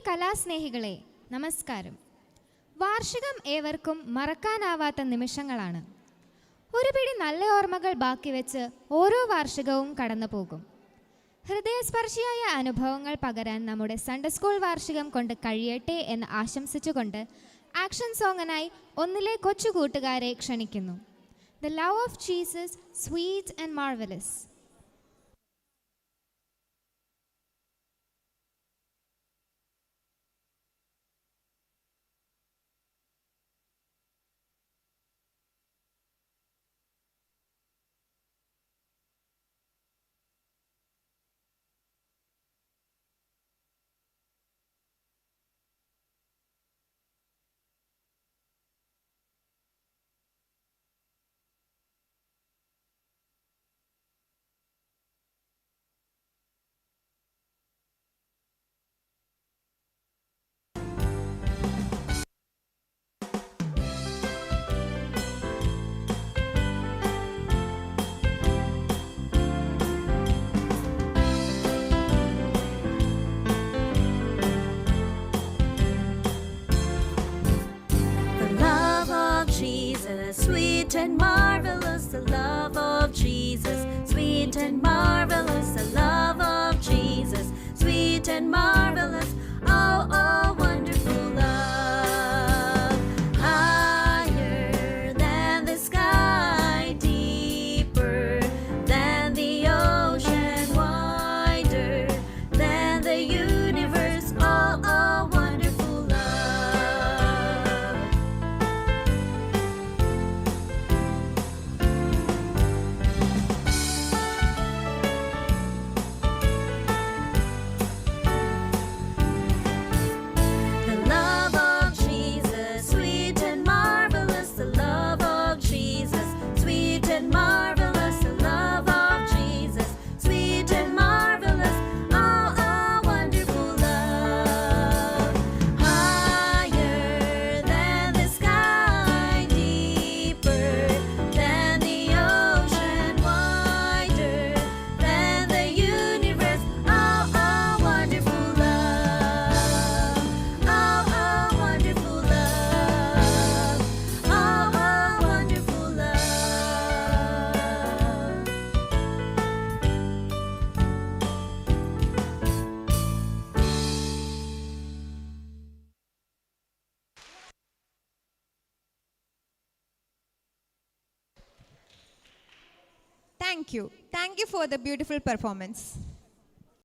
കലാസ്നേഹികളെ നമസ്കാരം. വാർഷികം ഏവർക്കും മറക്കാനാവാത്ത നിമിഷങ്ങളാണ്. ഒരു പിടി നല്ല ഓർമ്മകൾ ബാക്കി വെച്ച് ഓരോ വാർഷികവും കടന്നു പോകും. ഹൃദയസ്പർശിയായ അനുഭവങ്ങൾ പകരാൻ നമ്മുടെ സൺഡേ സ്കൂൾ വാർഷികം കൊണ്ട് കഴിയട്ടെ എന്ന് ആശംസിച്ചുകൊണ്ട് ആക്ഷൻ സോങ്ങിനായി ഒന്നിലെ കൊച്ചു കൂട്ടുകാരെ ക്ഷണിക്കുന്നു. The love of Jesus, sweet and marvelous. Sweet and marvelous, the love of Jesus. Sweet and marvelous, the love of Jesus. Sweet and marvelous, oh, oh, wonderful love. Higher than the sky, deeper than the ocean, wider than the universe, oh, oh, wonderful love. Thank you for the beautiful performance.